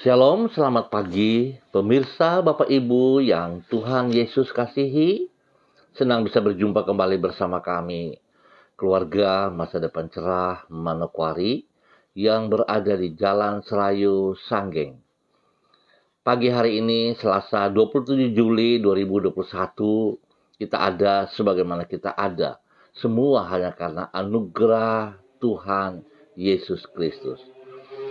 Shalom, selamat pagi, pemirsa Bapak Ibu yang Tuhan Yesus kasihi. Senang bisa berjumpa kembali bersama kami, keluarga masa depan cerah Manokwari yang berada di Jalan Serayu Sanggeng. Pagi hari ini, Selasa 27 Juli 2021, kita ada sebagaimana kita ada. Semua hanya karena anugerah Tuhan Yesus Kristus.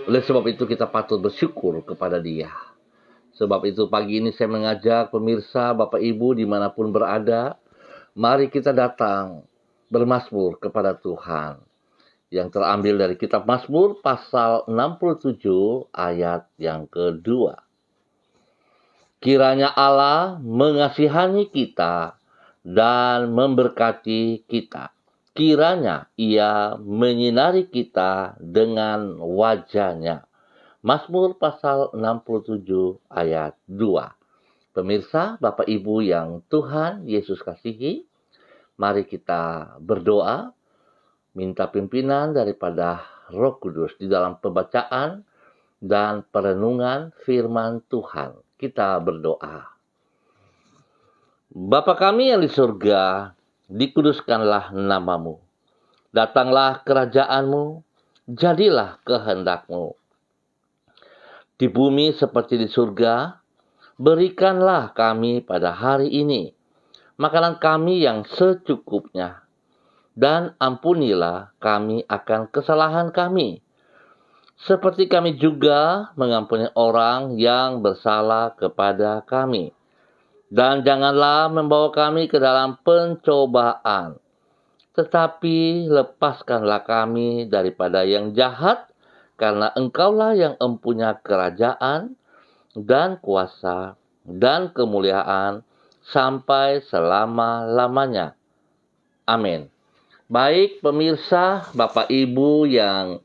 Oleh sebab itu kita patut bersyukur kepada Dia. Sebab itu pagi ini saya mengajak pemirsa Bapak Ibu dimanapun berada, mari kita datang bermazmur kepada Tuhan. Yang terambil dari kitab Mazmur pasal 67 ayat yang kedua. Kiranya Allah mengasihani kita dan memberkati kita. Kiranya Ia menyinari kita dengan wajah-Nya. Mazmur pasal 67 ayat 2. Pemirsa, Bapak Ibu yang Tuhan Yesus kasihi, mari kita berdoa, minta pimpinan daripada Roh Kudus di dalam pembacaan dan perenungan firman Tuhan. Kita berdoa. Bapa kami yang di surga, dikuduskanlah namamu. Datanglah kerajaan-Mu, jadilah kehendak-Mu. Di bumi seperti di surga, berikanlah kami pada hari ini makanan kami yang secukupnya. Dan ampunilah kami akan kesalahan kami, seperti kami juga mengampuni orang yang bersalah kepada kami. Dan janganlah membawa kami ke dalam pencobaan, tetapi lepaskanlah kami daripada yang jahat, karena Engkaulah yang empunya kerajaan dan kuasa dan kemuliaan sampai selama-lamanya. Amin. Baik pemirsa, Bapak Ibu yang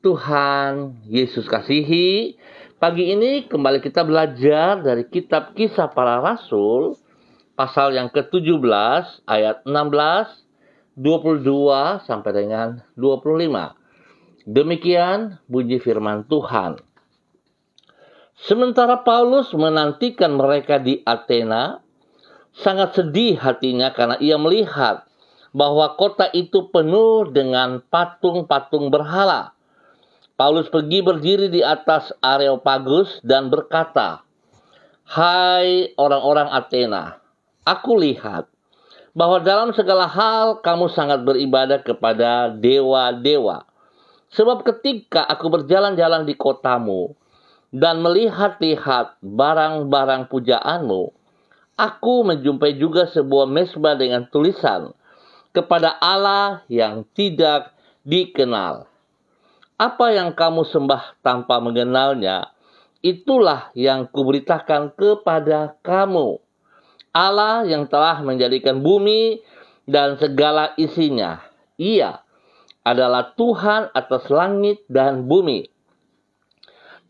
Tuhan Yesus kasihi, pagi ini kembali kita belajar dari kitab Kisah Para Rasul, pasal yang ke-17, ayat 16, 22 sampai dengan 25. Demikian bunyi firman Tuhan. Sementara Paulus menantikan mereka di Athena, sangat sedih hatinya karena ia melihat bahwa kota itu penuh dengan patung-patung berhala. Paulus pergi berdiri di atas Areopagus dan berkata, "Hai orang-orang Athena, aku lihat bahwa dalam segala hal kamu sangat beribadah kepada dewa-dewa. Sebab ketika aku berjalan-jalan di kotamu dan melihat-lihat barang-barang pujaanmu, aku menjumpai juga sebuah mezbah dengan tulisan, kepada Allah yang tidak dikenal. Apa yang kamu sembah tanpa mengenalnya, itulah yang kuberitakan kepada kamu. Allah yang telah menjadikan bumi dan segala isinya. Ia adalah Tuhan atas langit dan bumi.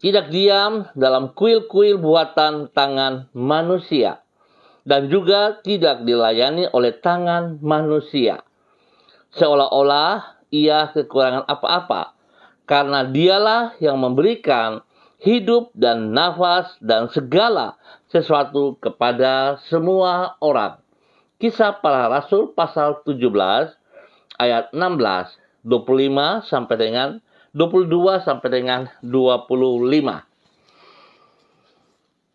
Tidak diam dalam kuil-kuil buatan tangan manusia, dan juga tidak dilayani oleh tangan manusia, seolah-olah ia kekurangan apa-apa, karena dialah yang memberikan hidup dan nafas dan segala sesuatu kepada semua orang. Kisah Para Rasul pasal 17 ayat 16, 25 sampai dengan 22 sampai dengan 25.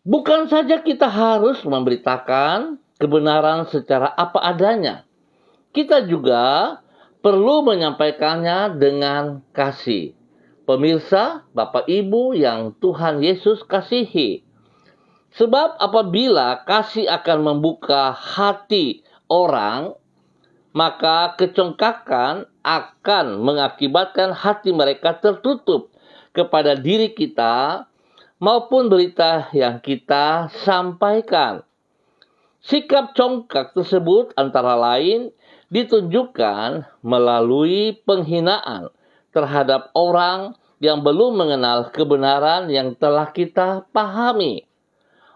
Bukan saja kita harus memberitakan kebenaran secara apa adanya, kita juga perlu menyampaikannya dengan kasih. Pemirsa, Bapak Ibu yang Tuhan Yesus kasihi, sebab apabila kasih akan membuka hati orang, maka kecongkakan akan mengakibatkan hati mereka tertutup kepada diri kita maupun berita yang kita sampaikan. Sikap congkak tersebut antara lain ditunjukkan melalui penghinaan terhadap orang yang belum mengenal kebenaran yang telah kita pahami.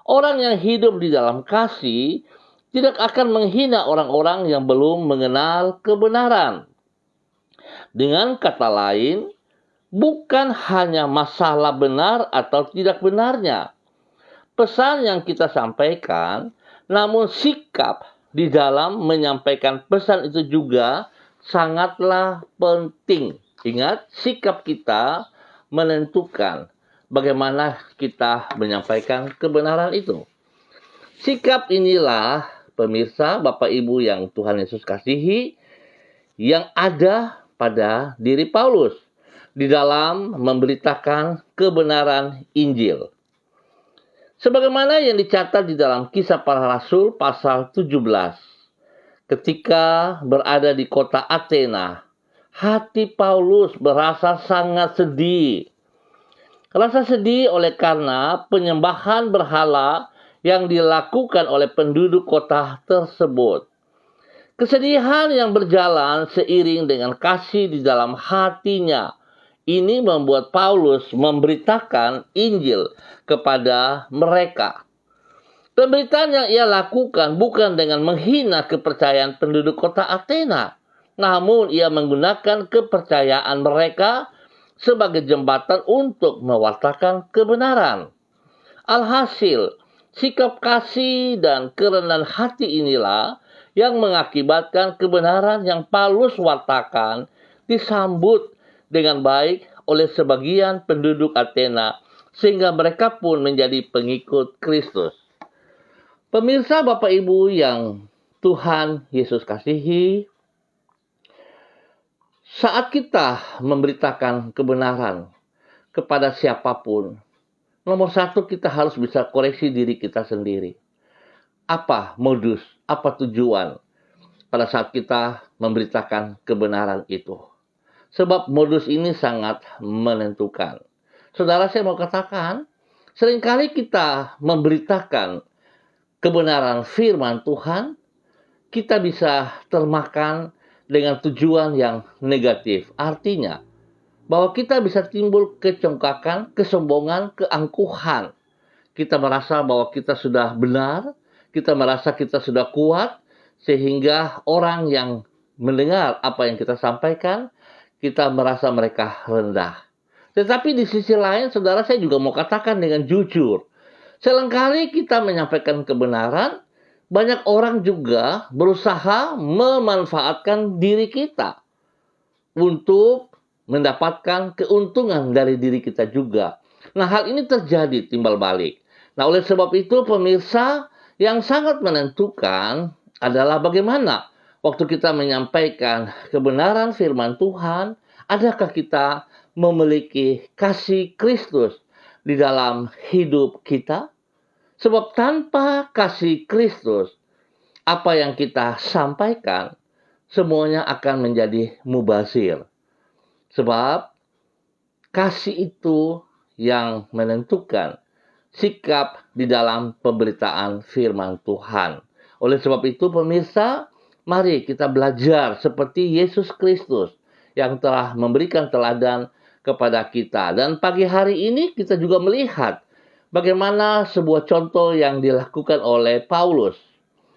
Orang yang hidup di dalam kasih tidak akan menghina orang-orang yang belum mengenal kebenaran. Dengan kata lain, bukan hanya masalah benar atau tidak benarnya pesan yang kita sampaikan, namun sikap di dalam menyampaikan pesan itu juga sangatlah penting. Ingat, sikap kita menentukan bagaimana kita menyampaikan kebenaran itu. Sikap inilah, pemirsa, Bapak Ibu yang Tuhan Yesus kasihi, yang ada pada diri Paulus di dalam memberitakan kebenaran Injil. Sebagaimana yang dicatat di dalam Kisah Para Rasul pasal 17. Ketika berada di kota Athena, hati Paulus berasa sangat sedih. Rasa sedih oleh karena penyembahan berhala yang dilakukan oleh penduduk kota tersebut. Kesedihan yang berjalan seiring dengan kasih di dalam hatinya. Ini membuat Paulus memberitakan Injil kepada mereka. Pemberitaan yang ia lakukan bukan dengan menghina kepercayaan penduduk kota Athena, namun ia menggunakan kepercayaan mereka sebagai jembatan untuk mewartakan kebenaran. Alhasil, sikap kasih dan kerendahan hati inilah yang mengakibatkan kebenaran yang Paulus wartakan disambut dengan baik oleh sebagian penduduk Athena, sehingga mereka pun menjadi pengikut Kristus. Pemirsa Bapak Ibu yang Tuhan Yesus kasihi, saat kita memberitakan kebenaran kepada siapapun, nomor satu kita harus bisa koreksi diri kita sendiri. Apa modus, apa tujuan pada saat kita memberitakan kebenaran itu? Sebab modus ini sangat menentukan. Saudara, saya mau katakan, seringkali kita memberitakan kebenaran firman Tuhan, kita bisa termakan dengan tujuan yang negatif. Artinya, bahwa kita bisa timbul kecongkakan, kesombongan, keangkuhan. Kita merasa bahwa kita sudah benar, kita merasa kita sudah kuat, sehingga orang yang mendengar apa yang kita sampaikan, kita merasa mereka rendah. Tetapi di sisi lain, saudara, saya juga mau katakan dengan jujur. Seringkali kita menyampaikan kebenaran, banyak orang juga berusaha memanfaatkan diri kita untuk mendapatkan keuntungan dari diri kita juga. Nah, hal ini terjadi timbal balik. Nah, oleh sebab itu, pemirsa, yang sangat menentukan adalah bagaimana waktu kita menyampaikan kebenaran firman Tuhan, adakah kita memiliki kasih Kristus di dalam hidup kita? Sebab tanpa kasih Kristus, apa yang kita sampaikan, semuanya akan menjadi mubazir. Sebab kasih itu yang menentukan sikap di dalam pemberitaan firman Tuhan. Oleh sebab itu, pemirsa, mari kita belajar seperti Yesus Kristus yang telah memberikan teladan kepada kita. Dan pagi hari ini kita juga melihat bagaimana sebuah contoh yang dilakukan oleh Paulus.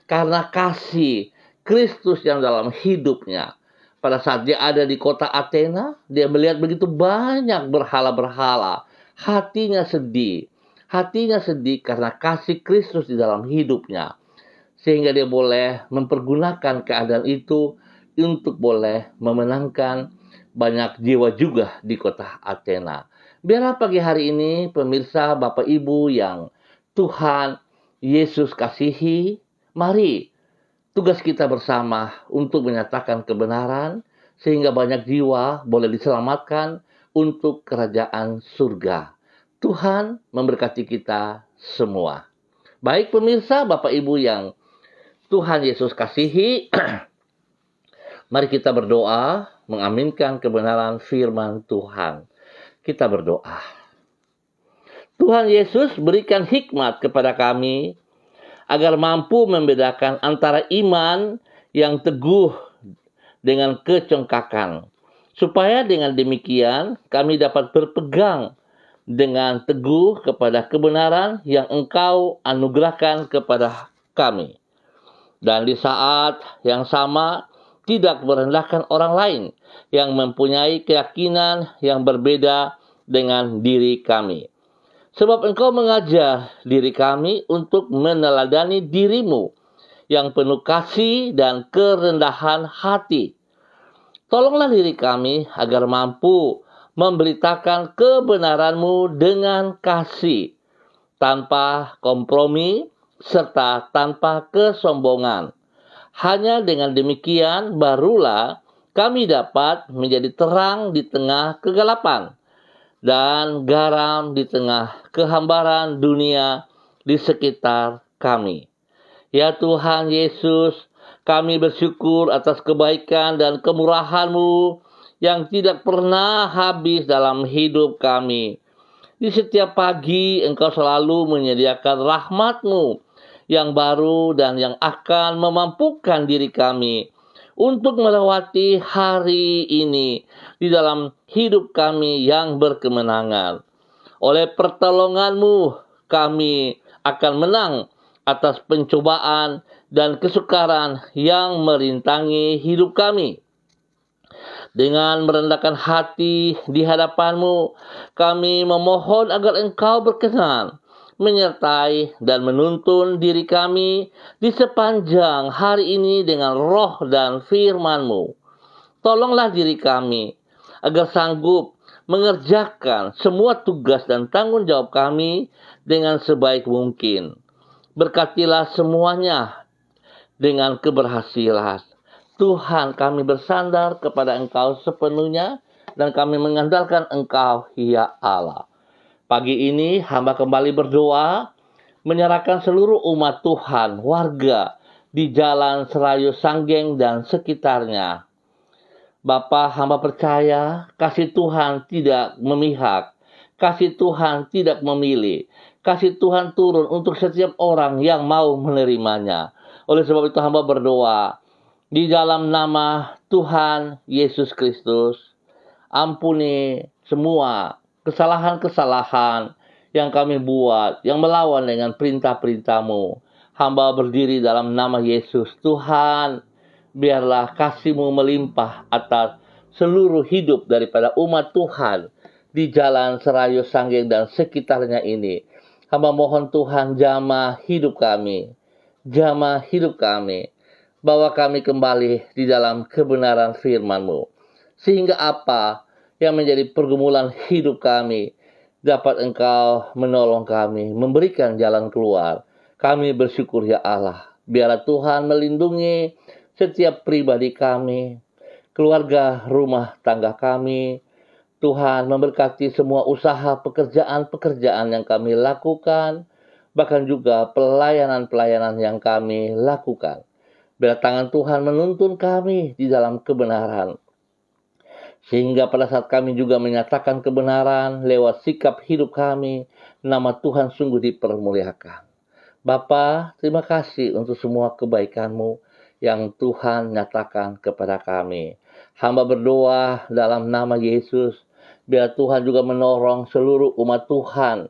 Karena kasih Kristus yang dalam hidupnya. Pada saat dia ada di kota Athena, dia melihat begitu banyak berhala-berhala. Hatinya sedih. Hatinya sedih karena kasih Kristus di dalam hidupnya. Sehingga dia boleh mempergunakan keadaan itu untuk boleh memenangkan banyak jiwa juga di kota Athena. Biarlah pagi hari ini, pemirsa, Bapak Ibu yang Tuhan Yesus kasihi, mari tugas kita bersama untuk menyatakan kebenaran, sehingga banyak jiwa boleh diselamatkan untuk kerajaan surga. Tuhan memberkati kita semua. Baik pemirsa, Bapak Ibu yang Tuhan Yesus kasihi, mari kita berdoa mengaminkan kebenaran firman Tuhan. Kita berdoa. Tuhan Yesus, berikan hikmat kepada kami agar mampu membedakan antara iman yang teguh dengan kecongkakan. Supaya dengan demikian kami dapat berpegang dengan teguh kepada kebenaran yang Engkau anugerahkan kepada kami. Dan di saat yang sama, tidak merendahkan orang lain yang mempunyai keyakinan yang berbeda dengan diri kami. Sebab engkau mengajar diri kami untuk meneladani dirimu yang penuh kasih dan kerendahan hati. Tolonglah diri kami agar mampu memberitakan kebenaran-Mu dengan kasih, tanpa kompromi serta tanpa kesombongan. Hanya dengan demikian barulah kami dapat menjadi terang di tengah kegelapan dan garam di tengah kehambaran dunia di sekitar kami. Ya Tuhan Yesus, kami bersyukur atas kebaikan dan kemurahan-Mu yang tidak pernah habis dalam hidup kami. Di setiap pagi Engkau selalu menyediakan rahmat-Mu yang baru dan yang akan memampukan diri kami untuk melewati hari ini di dalam hidup kami yang berkemenangan. Oleh pertolongan-Mu, kami akan menang atas pencobaan dan kesukaran yang merintangi hidup kami. Dengan merendahkan hati di hadapan-Mu, kami memohon agar Engkau berkenan menyertai dan menuntun diri kami di sepanjang hari ini dengan roh dan firman-Mu. Tolonglah diri kami agar sanggup mengerjakan semua tugas dan tanggung jawab kami dengan sebaik mungkin. Berkatilah semuanya dengan keberhasilan. Tuhan, kami bersandar kepada Engkau sepenuhnya dan kami mengandalkan Engkau, ya Allah. Pagi ini hamba kembali berdoa menyerahkan seluruh umat Tuhan, warga di Jalan Serayu Sanggeng dan sekitarnya. Bapa, hamba percaya kasih Tuhan tidak memihak, kasih Tuhan tidak memilih, kasih Tuhan turun untuk setiap orang yang mau menerimanya. Oleh sebab itu hamba berdoa, di dalam nama Tuhan Yesus Kristus, ampuni semua kesalahan-kesalahan yang kami buat, yang melawan dengan perintah-perintah-Mu. Hamba berdiri dalam nama Yesus. Tuhan, biarlah kasih-Mu melimpah atas seluruh hidup daripada umat Tuhan di Jalan Serayu Sanggeng dan sekitarnya ini. Hamba mohon Tuhan, jamah hidup kami. Jamah hidup kami. Bawa kami kembali di dalam kebenaran firman-Mu. Sehingga apa yang menjadi pergumulan hidup kami dapat Engkau menolong kami, memberikan jalan keluar. Kami bersyukur ya Allah. Biarlah Tuhan melindungi setiap pribadi kami, keluarga rumah tangga kami. Tuhan memberkati semua usaha pekerjaan-pekerjaan yang kami lakukan, bahkan juga pelayanan-pelayanan yang kami lakukan. Biar tangan Tuhan menuntun kami di dalam kebenaran. Sehingga pada saat kami juga menyatakan kebenaran lewat sikap hidup kami, nama Tuhan sungguh dipermuliakan. Bapa, terima kasih untuk semua kebaikan-Mu yang Tuhan nyatakan kepada kami. Hamba berdoa dalam nama Yesus, biar Tuhan juga menolong seluruh umat Tuhan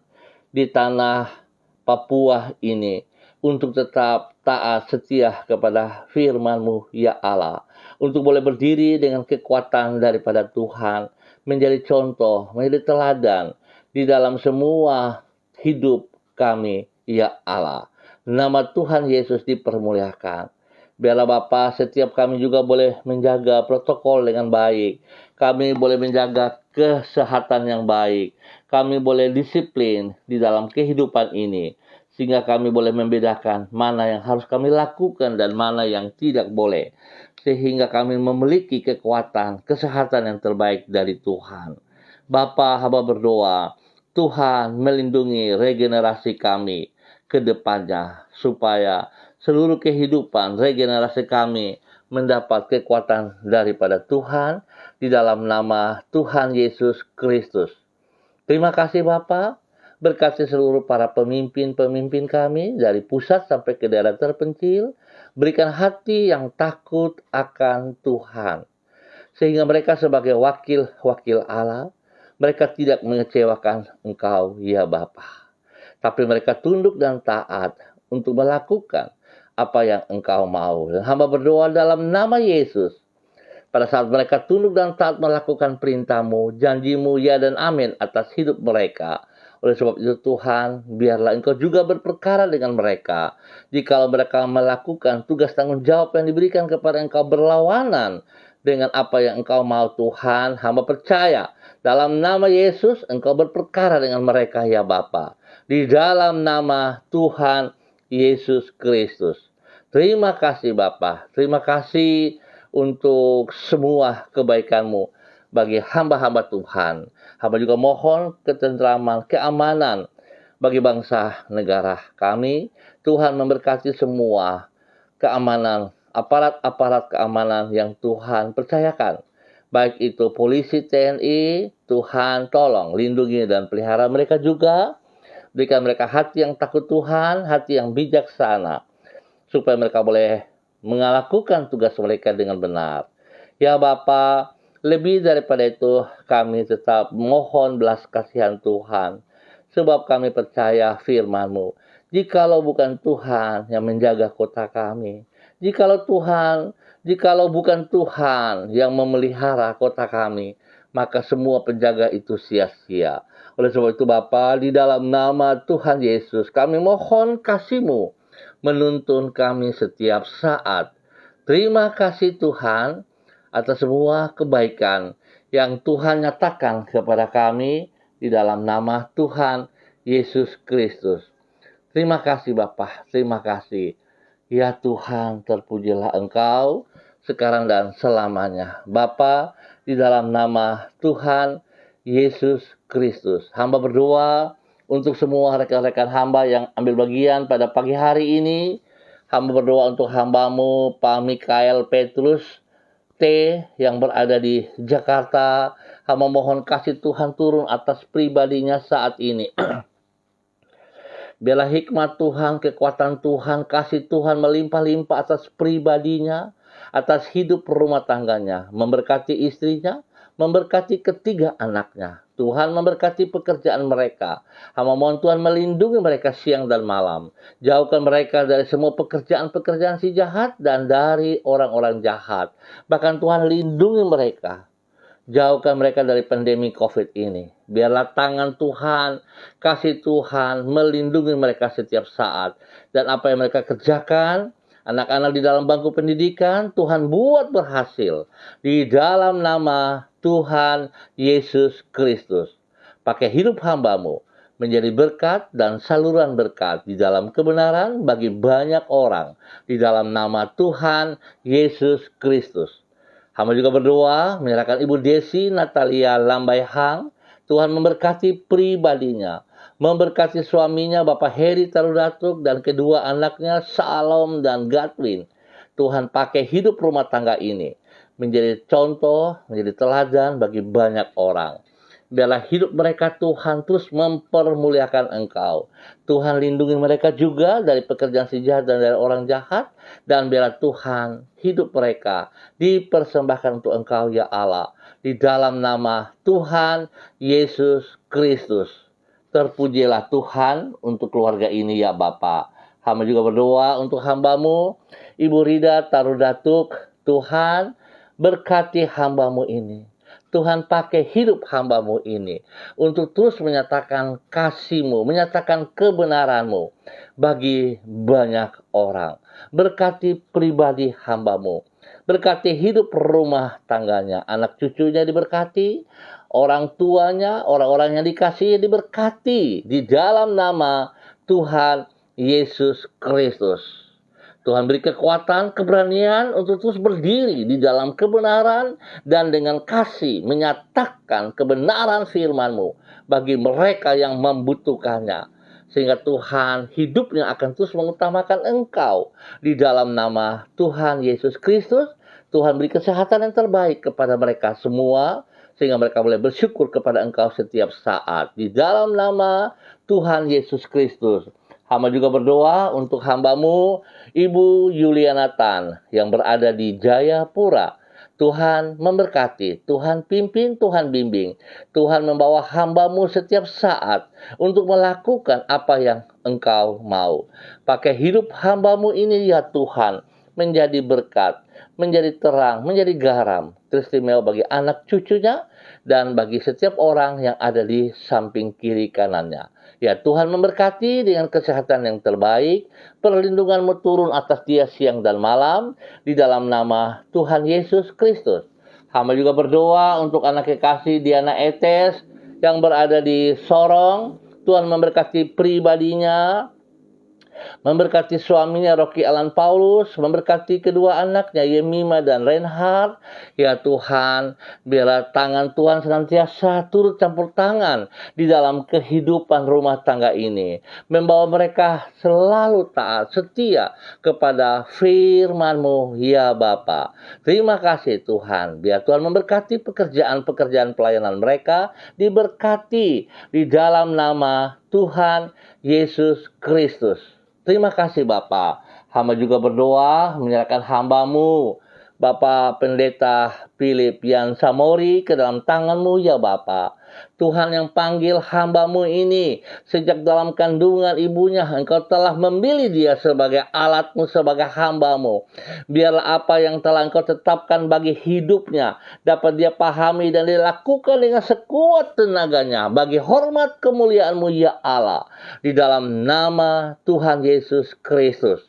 di tanah Papua ini untuk tetap taat setia kepada firman-Mu, ya Allah. Untuk boleh berdiri dengan kekuatan daripada Tuhan, menjadi contoh, menjadi teladan di dalam semua hidup kami, ya Allah. Nama Tuhan Yesus dipermuliakan. Biarlah Bapa, setiap kami juga boleh menjaga protokol dengan baik. Kami boleh menjaga kesehatan yang baik. Kami boleh disiplin di dalam kehidupan ini. Sehingga kami boleh membedakan mana yang harus kami lakukan dan mana yang tidak boleh. Sehingga kami memiliki kekuatan, kesehatan yang terbaik dari Tuhan. Bapa, hamba berdoa, Tuhan melindungi regenerasi kami ke depannya, supaya seluruh kehidupan regenerasi kami mendapat kekuatan daripada Tuhan, di dalam nama Tuhan Yesus Kristus. Terima kasih Bapa. Berkati seluruh para pemimpin-pemimpin kami dari pusat sampai ke daerah terpencil. Berikan hati yang takut akan Tuhan. Sehingga mereka sebagai wakil-wakil Allah, mereka tidak mengecewakan Engkau, ya Bapa. Tapi mereka tunduk dan taat untuk melakukan apa yang Engkau mau. Dan hamba berdoa dalam nama Yesus. Pada saat mereka tunduk dan taat melakukan perintah-Mu, janji-Mu ya dan amin atas hidup mereka. Oleh sebab itu Tuhan, biarlah Engkau juga berperkara dengan mereka. Jikalau mereka melakukan tugas tanggung jawab yang diberikan kepada Engkau berlawanan dengan apa yang Engkau mau Tuhan, hamba percaya dalam nama Yesus Engkau berperkara dengan mereka ya Bapa. Di dalam nama Tuhan Yesus Kristus. Terima kasih Bapa. Terima kasih untuk semua kebaikan-Mu bagi hamba-hamba Tuhan. Hamba juga mohon ketentraman, keamanan bagi bangsa negara kami. Tuhan memberkati semua keamanan, aparat-aparat keamanan yang Tuhan percayakan. Baik itu polisi, TNI, Tuhan tolong lindungi dan pelihara mereka juga. Berikan mereka hati yang takut Tuhan, hati yang bijaksana, supaya mereka boleh melakukan tugas mereka dengan benar. Ya Bapa, lebih daripada itu kami tetap mohon belas kasihan Tuhan, sebab kami percaya firman-Mu. Jikalau bukan Tuhan yang menjaga kota kami, jikalau bukan Tuhan yang memelihara kota kami, maka semua penjaga itu sia-sia. Oleh sebab itu Bapa, di dalam nama Tuhan Yesus, kami mohon kasih-Mu menuntun kami setiap saat. Terima kasih Tuhan atas semua kebaikan yang Tuhan nyatakan kepada kami di dalam nama Tuhan Yesus Kristus. Terima kasih Bapa, terima kasih. Ya Tuhan, terpujilah Engkau sekarang dan selamanya. Bapa, di dalam nama Tuhan Yesus Kristus, hamba berdoa untuk semua rekan-rekan hamba yang ambil bagian pada pagi hari ini. Hamba berdoa untuk hamba-Mu Pak Mikael Petrus T yang berada di Jakarta. Hamba mohon kasih Tuhan turun atas pribadinya saat ini. Biarlah hikmat Tuhan, kekuatan Tuhan, kasih Tuhan melimpah-limpah atas pribadinya, atas hidup rumah tangganya, memberkati istrinya, memberkati ketiga anaknya. Tuhan memberkati pekerjaan mereka. Hamba mohon Tuhan melindungi mereka siang dan malam. Jauhkan mereka dari semua pekerjaan-pekerjaan si jahat dan dari orang-orang jahat. Bahkan Tuhan lindungi mereka. Jauhkan mereka dari pandemi COVID ini. Biarlah tangan Tuhan, kasih Tuhan melindungi mereka setiap saat. Dan apa yang mereka kerjakan, anak-anak di dalam bangku pendidikan, Tuhan buat berhasil. Di dalam nama Tuhan Yesus Kristus. Pakai hidup hamba-Mu menjadi berkat dan saluran berkat di dalam kebenaran bagi banyak orang. Di dalam nama Tuhan Yesus Kristus. Hamba juga berdoa menyerahkan Ibu Desi Natalia Lambaihang. Tuhan memberkati pribadinya, memberkati suaminya Bapak Heri Tarudatuk dan kedua anaknya Salom dan Godwin. Tuhan pakai hidup rumah tangga ini menjadi contoh, menjadi teladan bagi banyak orang. Biarlah hidup mereka Tuhan terus mempermuliakan Engkau. Tuhan lindungi mereka juga dari pekerjaan si jahat dan dari orang jahat. Dan biarlah Tuhan hidup mereka dipersembahkan untuk Engkau ya Allah. Di dalam nama Tuhan Yesus Kristus. Terpujilah Tuhan untuk keluarga ini ya Bapa. Hamba juga berdoa untuk hamba-Mu Ibu Rida Tarudatuk. Tuhan berkati hamba-Mu ini. Tuhan pakai hidup hamba-Mu ini untuk terus menyatakan kasih-Mu, menyatakan kebenaran-Mu bagi banyak orang. Berkati pribadi hamba-Mu, berkati hidup rumah tangganya, anak cucunya diberkati, orang tuanya, orang-orang yang dikasihi diberkati di dalam nama Tuhan Yesus Kristus. Tuhan beri kekuatan, keberanian untuk terus berdiri di dalam kebenaran dan dengan kasih menyatakan kebenaran firman-Mu bagi mereka yang membutuhkannya. Sehingga Tuhan hidupnya akan terus mengutamakan Engkau. Di dalam nama Tuhan Yesus Kristus, Tuhan beri kesehatan yang terbaik kepada mereka semua. Sehingga mereka boleh bersyukur kepada Engkau setiap saat. Di dalam nama Tuhan Yesus Kristus. Hamba juga berdoa untuk hamba-Mu Ibu Yuliana Tan yang berada di Jayapura. Tuhan memberkati, Tuhan pimpin, Tuhan bimbing. Tuhan membawa hamba-Mu setiap saat untuk melakukan apa yang Engkau mau. Pakai hidup hamba-Mu ini ya Tuhan. menjadi berkat, menjadi terang, menjadi garam, teristimewa bagi anak cucunya, dan bagi setiap orang yang ada di samping kiri kanannya. Ya, Tuhan memberkati dengan kesehatan yang terbaik, perlindungan-Mu turun atas dia siang dan malam, di dalam nama Tuhan Yesus Kristus. Hamba juga berdoa untuk anak kekasih Diana Etes yang berada di Sorong. Tuhan memberkati pribadinya, memberkati suaminya Rocky Alan Paulus, memberkati kedua anaknya Yemima dan Reinhard. Ya Tuhan, biarlah tangan Tuhan senantiasa turut campur tangan di dalam kehidupan rumah tangga ini, membawa mereka selalu taat setia kepada firman-Mu ya Bapa. Terima kasih Tuhan, biar Tuhan memberkati pekerjaan-pekerjaan pelayanan mereka, diberkati di dalam nama Tuhan Yesus Kristus. Terima kasih Bapak. Hamba juga berdoa menyerahkan hamba-Mu, Bapak Pendeta Philip Yan Samori, ke dalam tangan-Mu ya Bapak. Tuhan yang panggil hamba-Mu ini sejak dalam kandungan ibunya, Engkau telah memilih dia sebagai alat-Mu, sebagai hamba-Mu. Biarlah apa yang telah Engkau tetapkan bagi hidupnya dapat dia pahami dan dilakukan dengan sekuat tenaganya bagi hormat kemuliaan-Mu ya Allah. Di dalam nama Tuhan Yesus Kristus.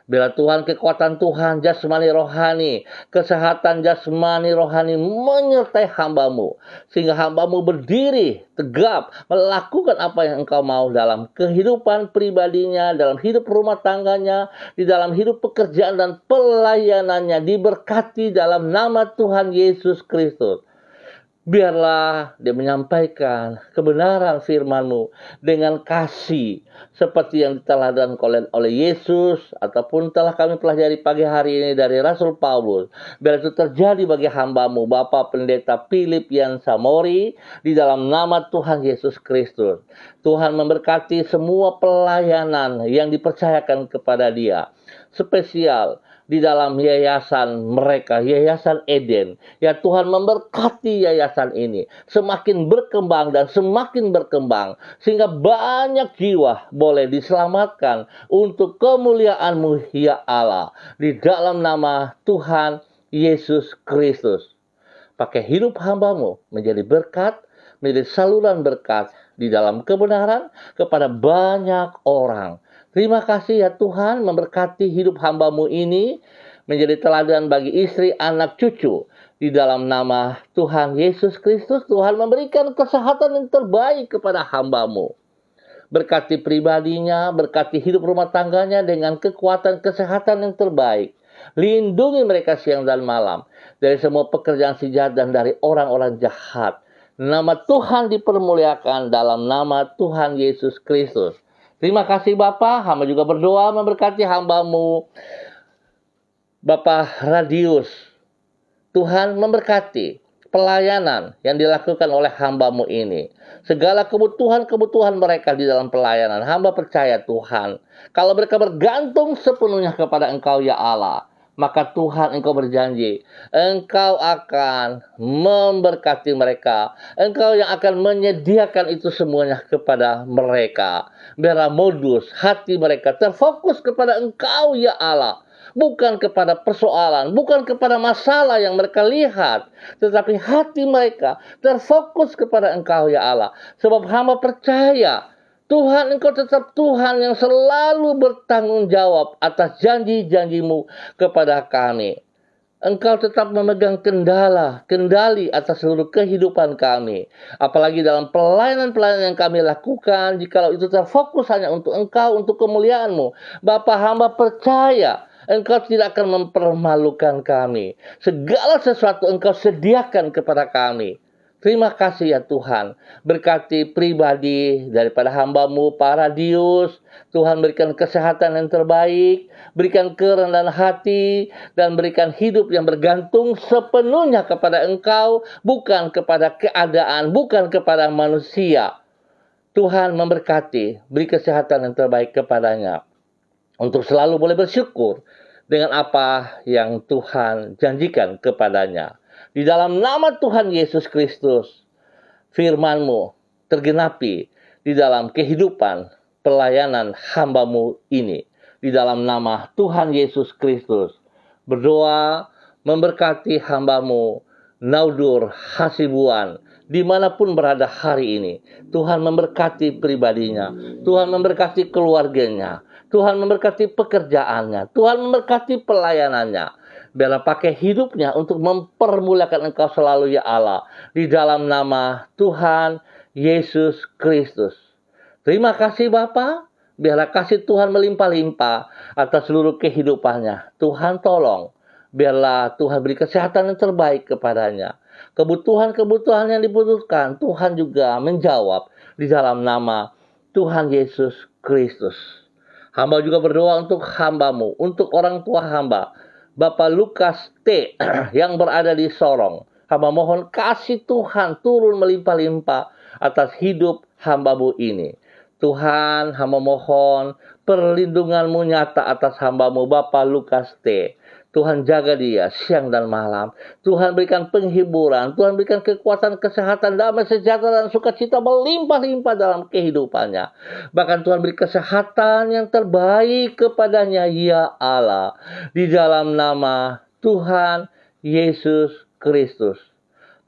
Bila Tuhan, kekuatan Tuhan jasmani rohani, kesehatan jasmani rohani menyertai hamba-Mu, sehingga hamba-Mu berdiri tegap melakukan apa yang Engkau mau dalam kehidupan pribadinya, dalam hidup rumah tangganya, di dalam hidup pekerjaan dan pelayanannya, diberkati dalam nama Tuhan Yesus Kristus. Biarlah dia menyampaikan kebenaran firman-Mu dengan kasih, seperti yang diteladankan oleh Yesus, ataupun telah kami pelajari pagi hari ini dari Rasul Paulus. Biar itu terjadi bagi hamba-Mu, Bapak Pendeta Philip Yan Samori, di dalam nama Tuhan Yesus Kristus. Tuhan memberkati semua pelayanan yang dipercayakan kepada dia, spesial di dalam yayasan mereka, Yayasan Eden. Ya Tuhan, memberkati yayasan ini semakin berkembang dan semakin berkembang, sehingga banyak jiwa boleh diselamatkan untuk kemuliaan-Mu ya Allah. Di dalam nama Tuhan Yesus Kristus. Pakai hidup hamba-Mu menjadi berkat, menjadi saluran berkat di dalam kebenaran kepada banyak orang. Terima kasih ya Tuhan, memberkati hidup hamba-Mu ini menjadi teladan bagi istri, anak, cucu. Di dalam nama Tuhan Yesus Kristus, Tuhan memberikan kesehatan yang terbaik kepada hamba-Mu. Berkati pribadinya, berkati hidup rumah tangganya dengan kekuatan kesehatan yang terbaik. Lindungi mereka siang dan malam dari semua pekerjaan si jahat dan dari orang-orang jahat. Nama Tuhan dipermuliakan dalam nama Tuhan Yesus Kristus. Terima kasih Bapak, hamba juga berdoa memberkati hamba-Mu, Bapak Radius. Tuhan memberkati pelayanan yang dilakukan oleh hamba-Mu ini. Segala kebutuhan-kebutuhan mereka di dalam pelayanan, hamba percaya Tuhan, kalau mereka bergantung sepenuhnya kepada Engkau ya Allah, maka Tuhan, Engkau berjanji, Engkau akan memberkati mereka. Engkau yang akan menyediakan itu semuanya kepada mereka. Biarlah modus hati mereka terfokus kepada Engkau ya Allah. Bukan kepada persoalan, bukan kepada masalah yang mereka lihat, tetapi hati mereka terfokus kepada Engkau ya Allah. Sebab hamba percaya Tuhan, Engkau tetap Tuhan yang selalu bertanggung jawab atas janji-janji-Mu kepada kami. Engkau tetap memegang kendali atas seluruh kehidupan kami. Apalagi dalam pelayanan-pelayanan yang kami lakukan, jikalau itu terfokus hanya untuk Engkau, untuk kemuliaan-Mu. Bapa, hamba percaya Engkau tidak akan mempermalukan kami. Segala sesuatu Engkau sediakan kepada kami. Terima kasih ya Tuhan. Berkati pribadi daripada hamba-Mu, Pak Radius. Tuhan berikan kesehatan yang terbaik. Berikan kerendahan hati. Dan berikan hidup yang bergantung sepenuhnya kepada Engkau. Bukan kepada keadaan. Bukan kepada manusia. Tuhan memberkati. Beri kesehatan yang terbaik kepadanya. Untuk selalu boleh bersyukur dengan apa yang Tuhan janjikan kepadanya. Di dalam nama Tuhan Yesus Kristus, firman-Mu tergenapi di dalam kehidupan pelayanan hamba-Mu ini. di dalam nama Tuhan Yesus Kristus. Berdoa memberkati hamba-Mu Naudur Hasibuan dimanapun berada hari ini. Tuhan memberkati pribadinya, Tuhan memberkati keluarganya, Tuhan memberkati pekerjaannya, Tuhan memberkati pelayanannya. Biarlah pakai hidupnya untuk mempermuliakan Engkau selalu ya Allah, di dalam nama Tuhan Yesus Kristus. Terima kasih Bapa. Biarlah kasih Tuhan melimpah-limpah atas seluruh kehidupannya. Tuhan tolong. Biarlah Tuhan beri kesehatan yang terbaik kepadanya. Kebutuhan-kebutuhan yang dibutuhkan, Tuhan juga menjawab di dalam nama Tuhan Yesus Kristus. Hamba juga berdoa untuk hamba-Mu, untuk orang tua hamba, Bapak Lukas T. yang berada di Sorong. Hamba mohon kasih Tuhan turun melimpah-limpah atas hidup hamba-Mu ini. Tuhan, hamba mohon perlindungan-Mu nyata atas hamba-Mu Bapak Lukas T. Tuhan jaga dia siang dan malam. Tuhan berikan penghiburan. Tuhan berikan kekuatan, kesehatan, damai, sejahtera, dan sukacita melimpah-limpah dalam kehidupannya. Bahkan Tuhan beri kesehatan yang terbaik kepadanya, ya Allah. Di dalam nama Tuhan Yesus Kristus.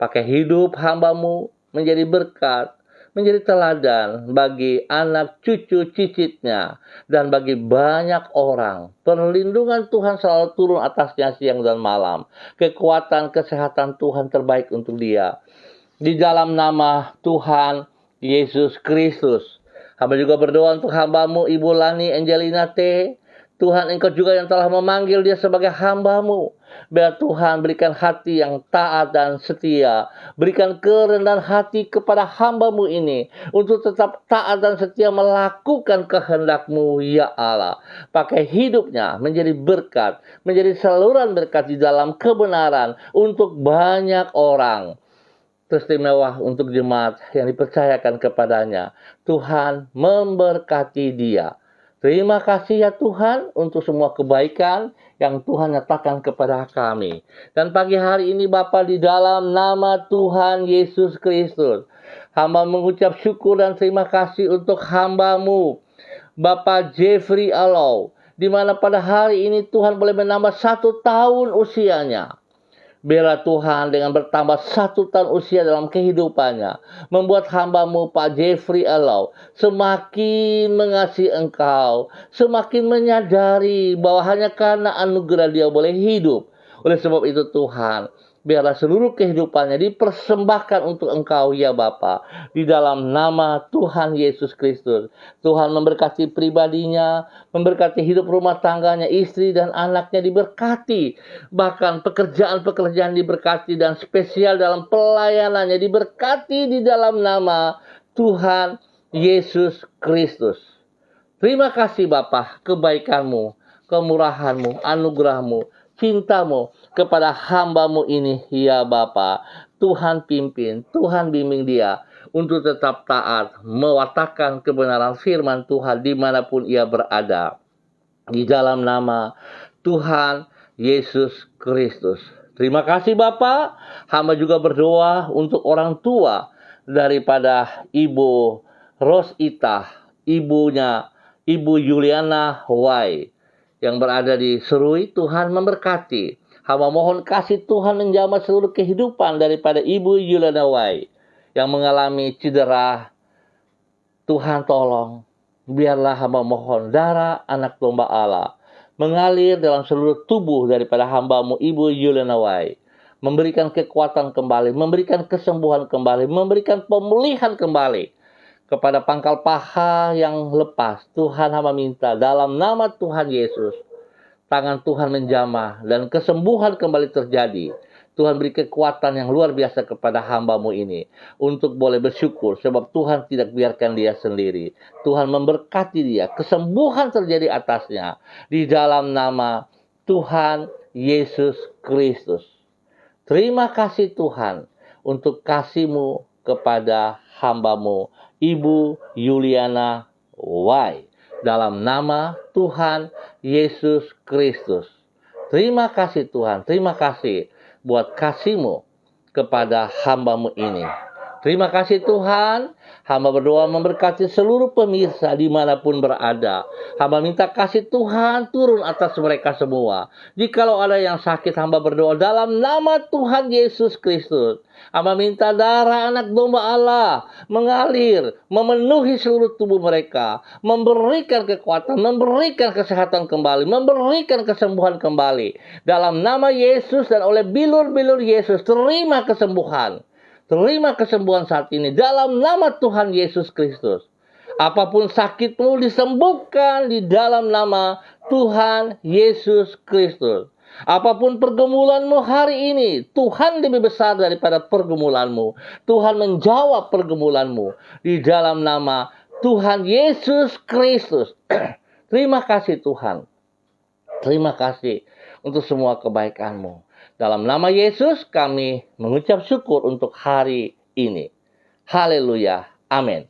Pakai hidup hamba-Mu menjadi berkat, menjadi teladan bagi anak cucu cicitnya dan bagi banyak orang. Perlindungan Tuhan selalu turun atasnya siang dan malam. Kekuatan, kesehatan Tuhan terbaik untuk dia. Di dalam nama Tuhan Yesus Kristus. Hamba juga berdoa untuk hamba-Mu Ibu Lani Angelina T. Tuhan, Engkau juga yang telah memanggil dia sebagai hamba-Mu. Biar Tuhan berikan hati yang taat dan setia. Berikan kerendahan hati kepada hamba-Mu ini. Untuk tetap taat dan setia melakukan kehendak-Mu, ya Allah. Pakai hidupnya menjadi berkat. Menjadi saluran berkat di dalam kebenaran. Untuk banyak orang. Teristimewa untuk jemaat yang dipercayakan kepadanya. Tuhan memberkati dia. Terima kasih ya Tuhan untuk semua kebaikan yang Tuhan nyatakan kepada kami. Dan pagi hari ini Bapa, di dalam nama Tuhan Yesus Kristus, hamba mengucap syukur dan terima kasih untuk hamba-Mu Bapak Jeffrey Allow, di mana pada hari ini Tuhan boleh menambah 1 tahun usianya. Biarlah Tuhan dengan bertambah 1 tahun usia dalam kehidupannya, membuat hamba-Mu Pak Jeffrey Allow semakin mengasihi Engkau, semakin menyadari bahwa hanya karena anugerah dia boleh hidup. Oleh sebab itu Tuhan, biarlah seluruh kehidupannya dipersembahkan untuk Engkau ya Bapa. Di dalam nama Tuhan Yesus Kristus. Tuhan memberkati pribadinya, memberkati hidup rumah tangganya, istri dan anaknya diberkati. Bahkan pekerjaan-pekerjaan diberkati dan spesial dalam pelayanannya diberkati di dalam nama Tuhan Yesus Kristus. Terima kasih Bapa, kebaikan-Mu, kemurahan-Mu, anugerah-Mu, cinta-Mu kepada hamba-Mu ini, ya Bapa. Tuhan pimpin, Tuhan bimbing dia untuk tetap taat, mewartakan kebenaran firman Tuhan dimanapun ia berada. Di dalam nama Tuhan Yesus Kristus. Terima kasih Bapa. Hamba juga berdoa untuk orang tua daripada Ibu Rosita, ibunya Ibu Juliana Y, yang berada di Serui. Tuhan memberkati. Hamba mohon kasih Tuhan menjamah seluruh kehidupan daripada Ibu Juliana Y yang mengalami cedera. Tuhan tolong. Biarlah hamba mohon darah anak domba Allah mengalir dalam seluruh tubuh daripada hamba-Mu Ibu Juliana Y. Memberikan kekuatan kembali, memberikan kesembuhan kembali, memberikan pemulihan kembali kepada pangkal paha yang lepas. Tuhan hamba minta dalam nama Tuhan Yesus, tangan Tuhan menjamah dan kesembuhan kembali terjadi. Tuhan beri kekuatan yang luar biasa kepada hamba-Mu ini untuk boleh bersyukur sebab Tuhan tidak biarkan dia sendiri. Tuhan memberkati dia, kesembuhan terjadi atasnya di dalam nama Tuhan Yesus Kristus. Terima kasih Tuhan untuk kasih-Mu kepada hamba-Mu Ibu Juliana Y. Dalam nama Tuhan Yesus Kristus. Terima kasih Tuhan. Terima kasih buat kasih-Mu kepada hamba-Mu ini. Terima kasih Tuhan. Hamba berdoa memberkati seluruh pemirsa dimanapun berada. Hamba minta kasih Tuhan turun atas mereka semua. Jikalau ada yang sakit, hamba berdoa dalam nama Tuhan Yesus Kristus. Hamba minta darah anak domba Allah mengalir, memenuhi seluruh tubuh mereka. Memberikan kekuatan, memberikan kesehatan kembali, memberikan kesembuhan kembali. Dalam nama Yesus dan oleh bilur-bilur Yesus, terima kesembuhan. Terima kesembuhan saat ini dalam nama Tuhan Yesus Kristus. Apapun sakitmu disembuhkan di dalam nama Tuhan Yesus Kristus. Apapun pergumulanmu hari ini, Tuhan lebih besar daripada pergumulanmu. Tuhan menjawab pergumulanmu di dalam nama Tuhan Yesus Kristus. Terima kasih Tuhan. Terima kasih untuk semua kebaikan-Mu. Dalam nama Yesus kami mengucap syukur untuk hari ini. Haleluya. Amin.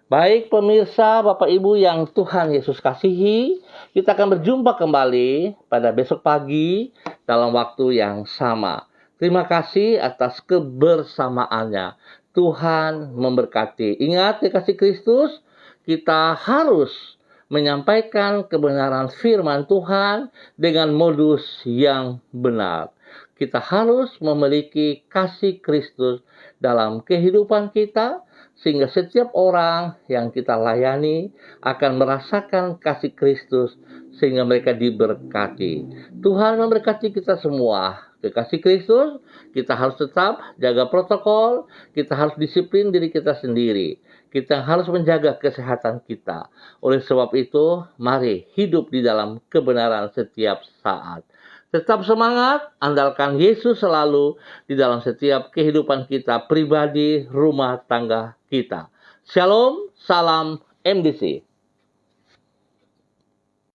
Baik pemirsa, Bapak Ibu yang Tuhan Yesus kasihi, kita akan berjumpa kembali pada besok pagi dalam waktu yang sama. Terima kasih atas kebersamaannya. Tuhan memberkati. Ingat, dikasih Kristus, kita harus menyampaikan kebenaran firman Tuhan dengan modus yang benar. Kita harus memiliki kasih Kristus dalam kehidupan kita, sehingga setiap orang yang kita layani akan merasakan kasih Kristus, sehingga mereka diberkati. Tuhan memberkati kita semua. Kekasih Kristus, kita harus tetap jaga protokol, kita harus disiplin diri kita sendiri. Kita harus menjaga kesehatan kita. Oleh sebab itu, mari hidup di dalam kebenaran setiap saat. Tetap semangat, andalkan Yesus selalu di dalam setiap kehidupan kita pribadi, rumah tangga kita. Shalom, salam MDC.